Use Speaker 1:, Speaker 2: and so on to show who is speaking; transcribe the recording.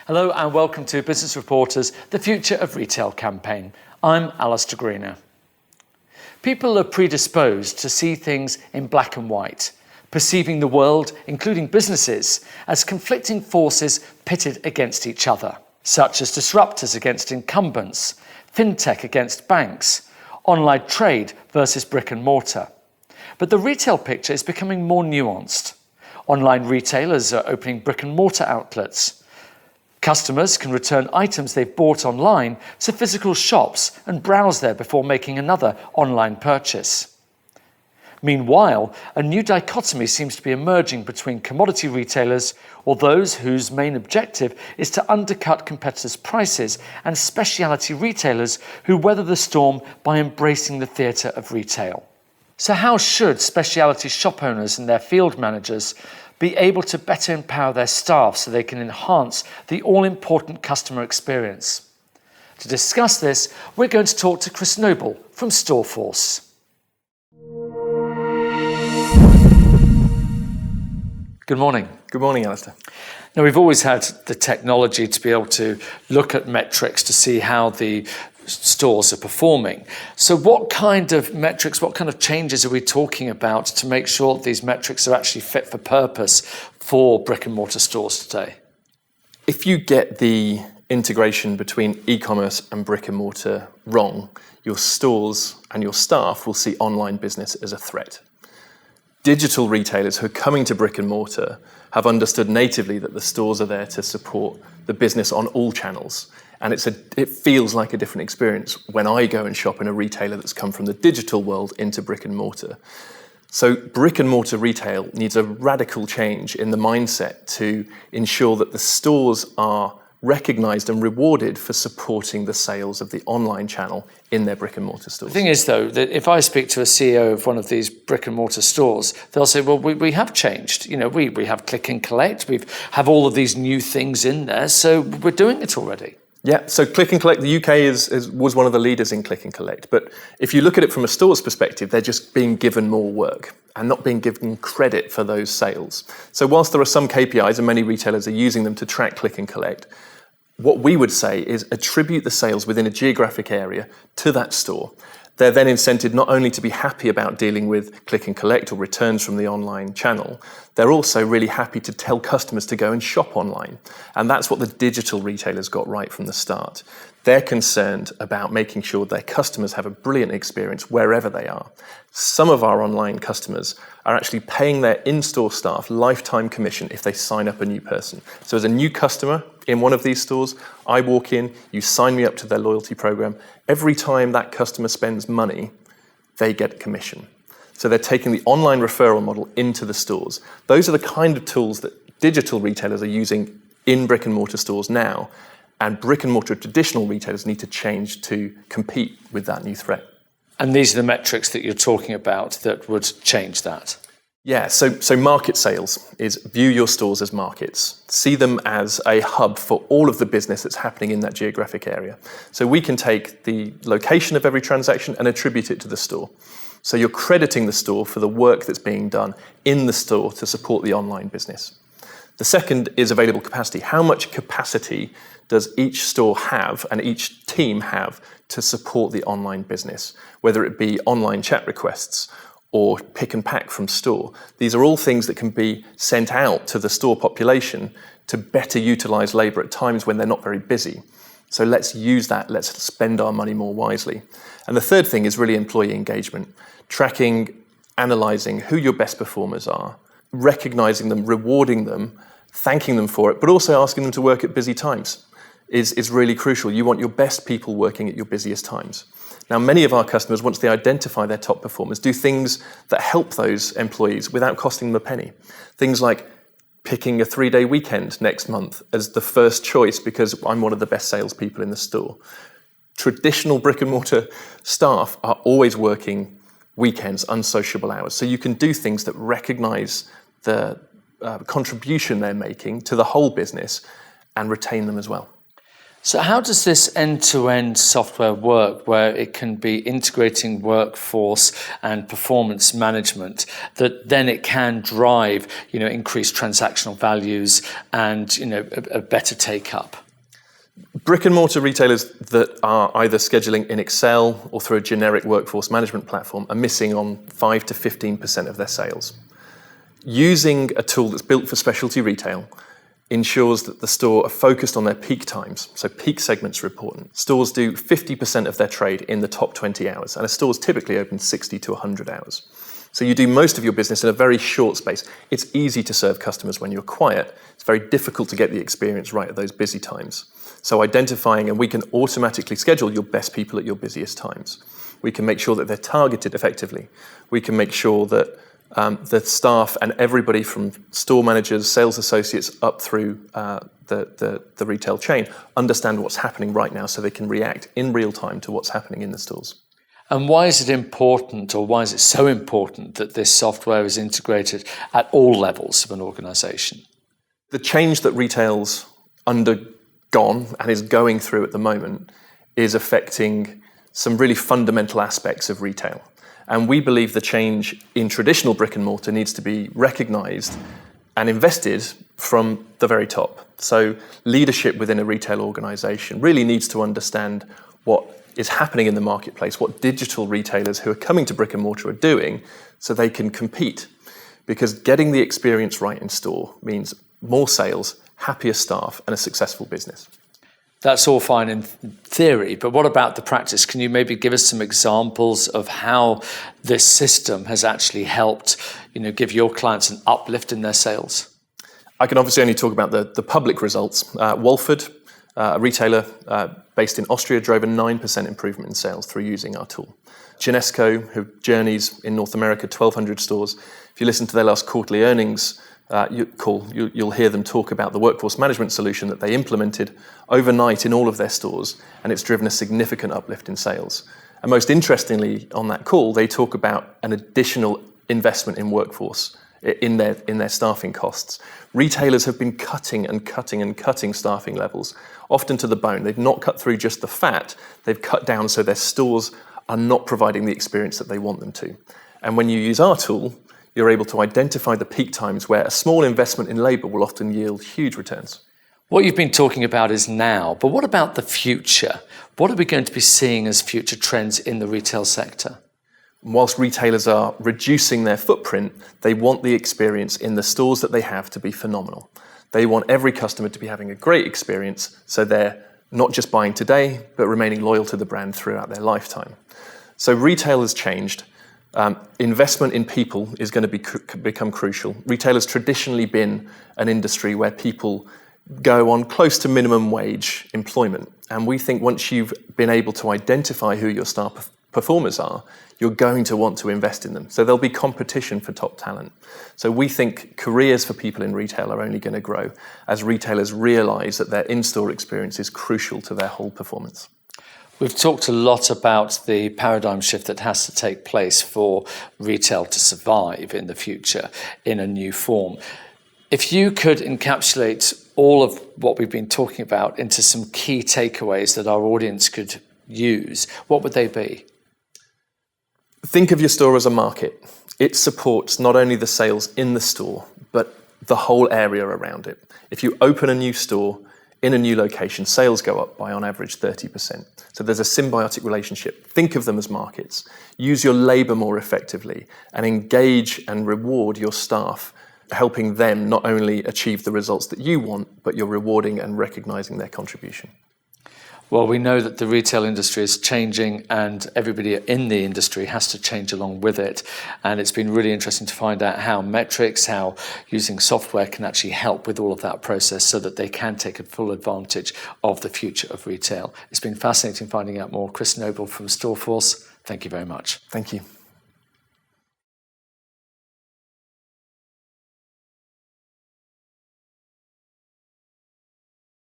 Speaker 1: Hello and welcome to Business Reporter's The Future of Retail campaign. I'm Alistair Greener. People are predisposed to see things in black and white, perceiving the world, including businesses, as conflicting forces pitted against each other, such as disruptors against incumbents, fintech against banks, online trade versus brick and mortar. But the retail picture is becoming more nuanced. Online retailers are opening brick and mortar outlets. Customers can return items they've bought online to physical shops and browse there before making another online purchase. Meanwhile, a new dichotomy seems to be emerging between commodity retailers, or those whose main objective is to undercut competitors' prices, and specialty retailers who weather the storm by embracing the theatre of retail. So how should specialty shop owners and their field managers be able to better empower their staff so they can enhance the all-important customer experience? To discuss this, we're going to talk to Chris Noble from StoreForce. Good morning.
Speaker 2: Good morning, Alistair.
Speaker 1: Now, we've always had the technology to be able to look at metrics to see how the stores are performing. So what kind of metrics, what kind of changes are we talking about to make sure that these metrics are actually fit for purpose for brick and mortar stores today?
Speaker 2: If you get the integration between e-commerce and brick and mortar wrong, your stores and your staff will see online business as a threat. Digital retailers who are coming to brick and mortar have understood natively that the stores are there to support the business on all channels. And it feels like a different experience when I go and shop in a retailer that's come from the digital world into brick and mortar. So brick and mortar retail needs a radical change in the mindset to ensure that the stores are recognised and rewarded for supporting the sales of the online channel in their brick and mortar stores.
Speaker 1: The thing is, though, that if I speak to a CEO of one of these brick and mortar stores, they'll say, well, we have changed. You know, we have click and collect. We have all of these new things in there. So we're doing it already.
Speaker 2: Yeah, so click and collect, the UK was one of the leaders in click and collect. But if you look at it from a store's perspective, they're just being given more work and not being given credit for those sales. So whilst there are some KPIs and many retailers are using them to track click and collect, what we would say is attribute the sales within a geographic area to that store. They're then incented not only to be happy about dealing with click and collect or returns from the online channel, they're also really happy to tell customers to go and shop online. And that's what the digital retailers got right from the start. They're concerned about making sure their customers have a brilliant experience wherever they are. Some of our online customers are actually paying their in-store staff lifetime commission if they sign up a new person. So as a new customer in one of these stores, I walk in, you sign me up to their loyalty program. Every time that customer spends money, they get commission. So they're taking the online referral model into the stores. Those are the kind of tools that digital retailers are using in brick and mortar stores now, and brick and mortar traditional retailers need to change to compete with that new threat.
Speaker 1: And these are the metrics that you're talking about that would change that?
Speaker 2: Yeah, so market sales is view your stores as markets. See them as a hub for all of the business that's happening in that geographic area. So we can take the location of every transaction and attribute it to the store. So you're crediting the store for the work that's being done in the store to support the online business. The second is available capacity. How much capacity does each store have and each team have to support the online business, whether it be online chat requests or pick and pack from store? These are all things that can be sent out to the store population to better utilise labour at times when they're not very busy. So let's use that, let's spend our money more wisely. And the third thing is really employee engagement, tracking, analysing who your best performers are, recognising them, rewarding them, thanking them for it, but also asking them to work at busy times is really crucial. You want your best people working at your busiest times. Now, many of our customers, once they identify their top performers, do things that help those employees without costing them a penny. Things like picking a 3-day weekend next month as the first choice because I'm one of the best salespeople in the store. Traditional brick and mortar staff are always working weekends, unsociable hours. So you can do things that recognise the contribution they're making to the whole business and retain them as well.
Speaker 1: So how does this end-to-end software work, where it can be integrating workforce and performance management, that then it can drive, increased transactional values and, a better take-up?
Speaker 2: Brick and mortar retailers that are either scheduling in Excel or through a generic workforce management platform are missing on 5 to 15% of their sales. Using a tool that's built for specialty retail ensures that the store are focused on their peak times. So peak segments are important. Stores do 50% of their trade in the top 20 hours, and a store's typically open 60 to 100 hours. So you do most of your business in a very short space. It's easy to serve customers when you're quiet. It's very difficult to get the experience right at those busy times. So identifying, and we can automatically schedule your best people at your busiest times. We can make sure that they're targeted effectively. We can make sure that the staff and everybody from store managers, sales associates, up through the retail chain understand what's happening right now so they can react in real time to what's happening in the stores.
Speaker 1: And why is it important, or why is it so important, that this software is integrated at all levels of an organisation?
Speaker 2: The change that retail's undergone and is going through at the moment is affecting some really fundamental aspects of retail. And we believe the change in traditional brick and mortar needs to be recognised and invested from the very top. So leadership within a retail organisation really needs to understand what is happening in the marketplace, what digital retailers who are coming to brick and mortar are doing, so they can compete. Because getting the experience right in store means more sales, happier staff, and a successful business.
Speaker 1: That's all fine in theory, but what about the practice? Can you maybe give us some examples of how this system has actually helped, give your clients an uplift in their sales?
Speaker 2: I can obviously only talk about the public results. Walford, a retailer based in Austria, drove a 9% improvement in sales through using our tool. Genesco, who journeys in North America, 1,200 stores. If you listen to their last quarterly earnings you'll hear them talk about the workforce management solution that they implemented overnight in all of their stores, and it's driven a significant uplift in sales. And most interestingly, on that call, they talk about an additional investment in workforce in their staffing costs. Retailers have been cutting and cutting and cutting staffing levels, often to the bone. They've not cut through just the fat, they've cut down so their stores are not providing the experience that they want them to. And when you use our tool, you're able to identify the peak times where a small investment in labour will often yield huge returns.
Speaker 1: What you've been talking about is now, but what about the future? What are we going to be seeing as future trends in the retail sector?
Speaker 2: Whilst retailers are reducing their footprint, they want the experience in the stores that they have to be phenomenal. They want every customer to be having a great experience, so they're not just buying today, but remaining loyal to the brand throughout their lifetime. So retail has changed. Investment in people is going to become crucial. Retail has traditionally been an industry where people go on close to minimum wage employment. And we think once you've been able to identify who your star performers are, you're going to want to invest in them. So there'll be competition for top talent. So we think careers for people in retail are only going to grow as retailers realise that their in-store experience is crucial to their whole performance.
Speaker 1: We've talked a lot about the paradigm shift that has to take place for retail to survive in the future in a new form. If you could encapsulate all of what we've been talking about into some key takeaways that our audience could use, what would they be?
Speaker 2: Think of your store as a market. It supports not only the sales in the store, but the whole area around it. If you open a new store in a new location, sales go up by on average 30%. So there's a symbiotic relationship. Think of them as markets. Use your labour more effectively and engage and reward your staff, helping them not only achieve the results that you want, but you're rewarding and recognising their contribution.
Speaker 1: Well, we know that the retail industry is changing and everybody in the industry has to change along with it. And it's been really interesting to find out how metrics, how using software can actually help with all of that process so that they can take a full advantage of the future of retail. It's been fascinating finding out more. Chris Noble from StoreForce, thank you very much.
Speaker 2: Thank you.